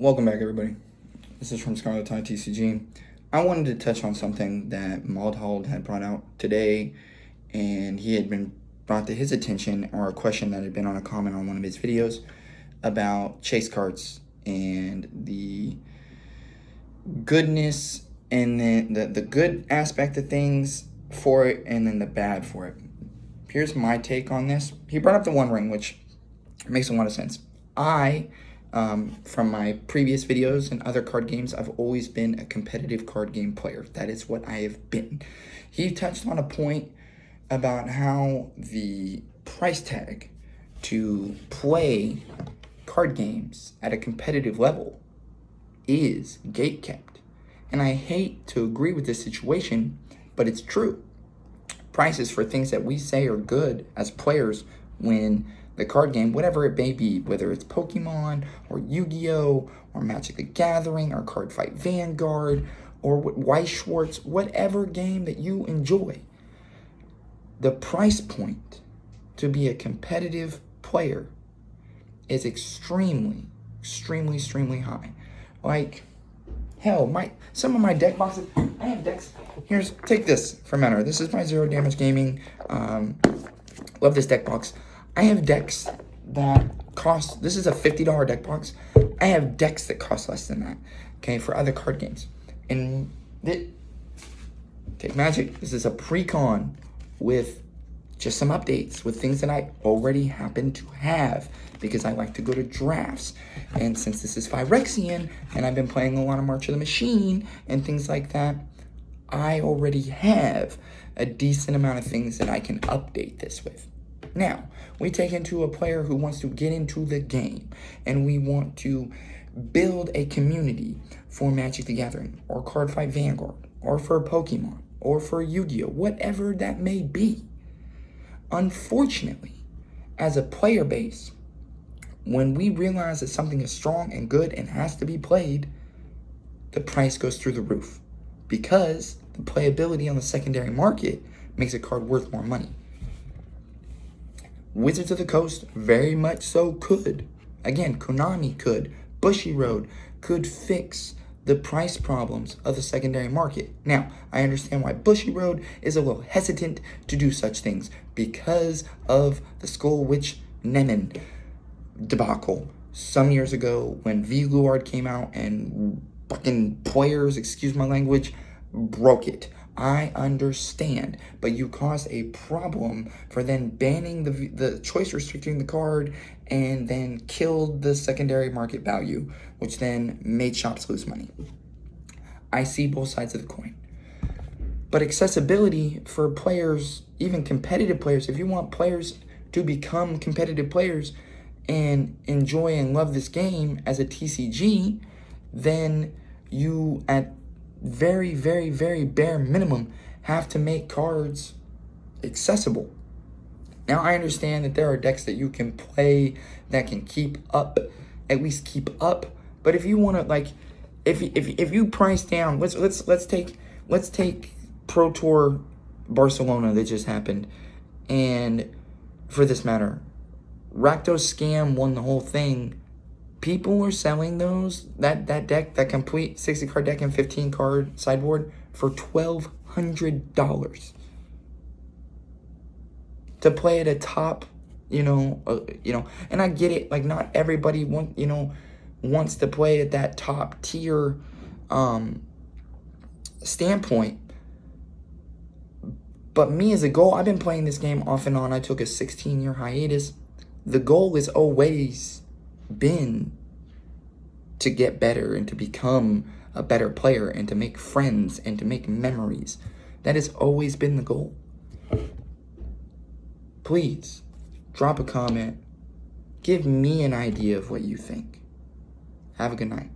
Welcome back, everybody. This is from Scarlet Tie TCG. I wanted to touch on something that Maldhold had brought out today, and he had been brought to his attention, or a question that had been on a comment on one of his videos about chase cards and the goodness and the good aspect of things for it, and then the bad for it. Here's my take on this. He brought up the One Ring, which makes a lot of sense. From my previous videos and other card games, I've always been a competitive card game player. That is what I have been. He touched on a point about how the price tag to play card games at a competitive level is gatekept. And I hate to agree with this situation, but it's true. Prices for things that we say are good as players when the card game, whatever it may be, whether it's Pokemon or Yu-Gi-Oh! Or Magic the Gathering or Cardfight Vanguard or Weiss Schwarz, whatever game that you enjoy, the price point to be a competitive player is extremely high. Like, hell, some of my deck boxes, I have decks. Take this for Manor. This is my Zero Damage Gaming. Love this deck box. I have decks that cost, this is a $50 deck box. I have decks that cost less than that, okay, for other card games. And take Magic, this is a pre-con with just some updates, with things that I already happen to have because I like to go to drafts. And since this is Phyrexian, and I've been playing a lot of March of the Machine and things like that, I already have a decent amount of things that I can update this with. Now, we take into a player who wants to get into the game, and we want to build a community for Magic the Gathering, or Cardfight Vanguard, or for Pokemon, or for Yu-Gi-Oh!, whatever that may be. Unfortunately, as a player base, when we realize that something is strong and good and has to be played, the price goes through the roof, because the playability on the secondary market makes a card worth more money. Wizards of the Coast very much so could. Again, Konami could. Bushiroad could fix the price problems of the secondary market. Now, I understand why Bushiroad is a little hesitant to do such things because of the Skull Witch Nemen debacle some years ago when V-Luard came out and fucking players, excuse my language, broke it. I understand, but you caused a problem for then banning the choice restricting the card and then killed the secondary market value, which then made shops lose money. I see both sides of the coin. But accessibility for players, even competitive players, if you want players to become competitive players and enjoy and love this game as a TCG, then you at very bare minimum have to make cards accessible. Now, I understand that there are decks that you can play that can at least keep up. But if you want to, like, if you price down, let's take Pro Tour Barcelona that just happened, and for this matter, Rakdos Scam won the whole thing. People were selling that deck, that complete 60 card deck and 15 card sideboard for $1,200 to play at a top, and I get it. Like, not everybody wants to play at that top tier standpoint. But me as a goal, I've been playing this game off and on. I took a 16-year hiatus. The goal is always been to get better and to become a better player and to make friends and to make memories. That has always been the goal. Please drop a comment. Give me an idea of what you think. Have a good night.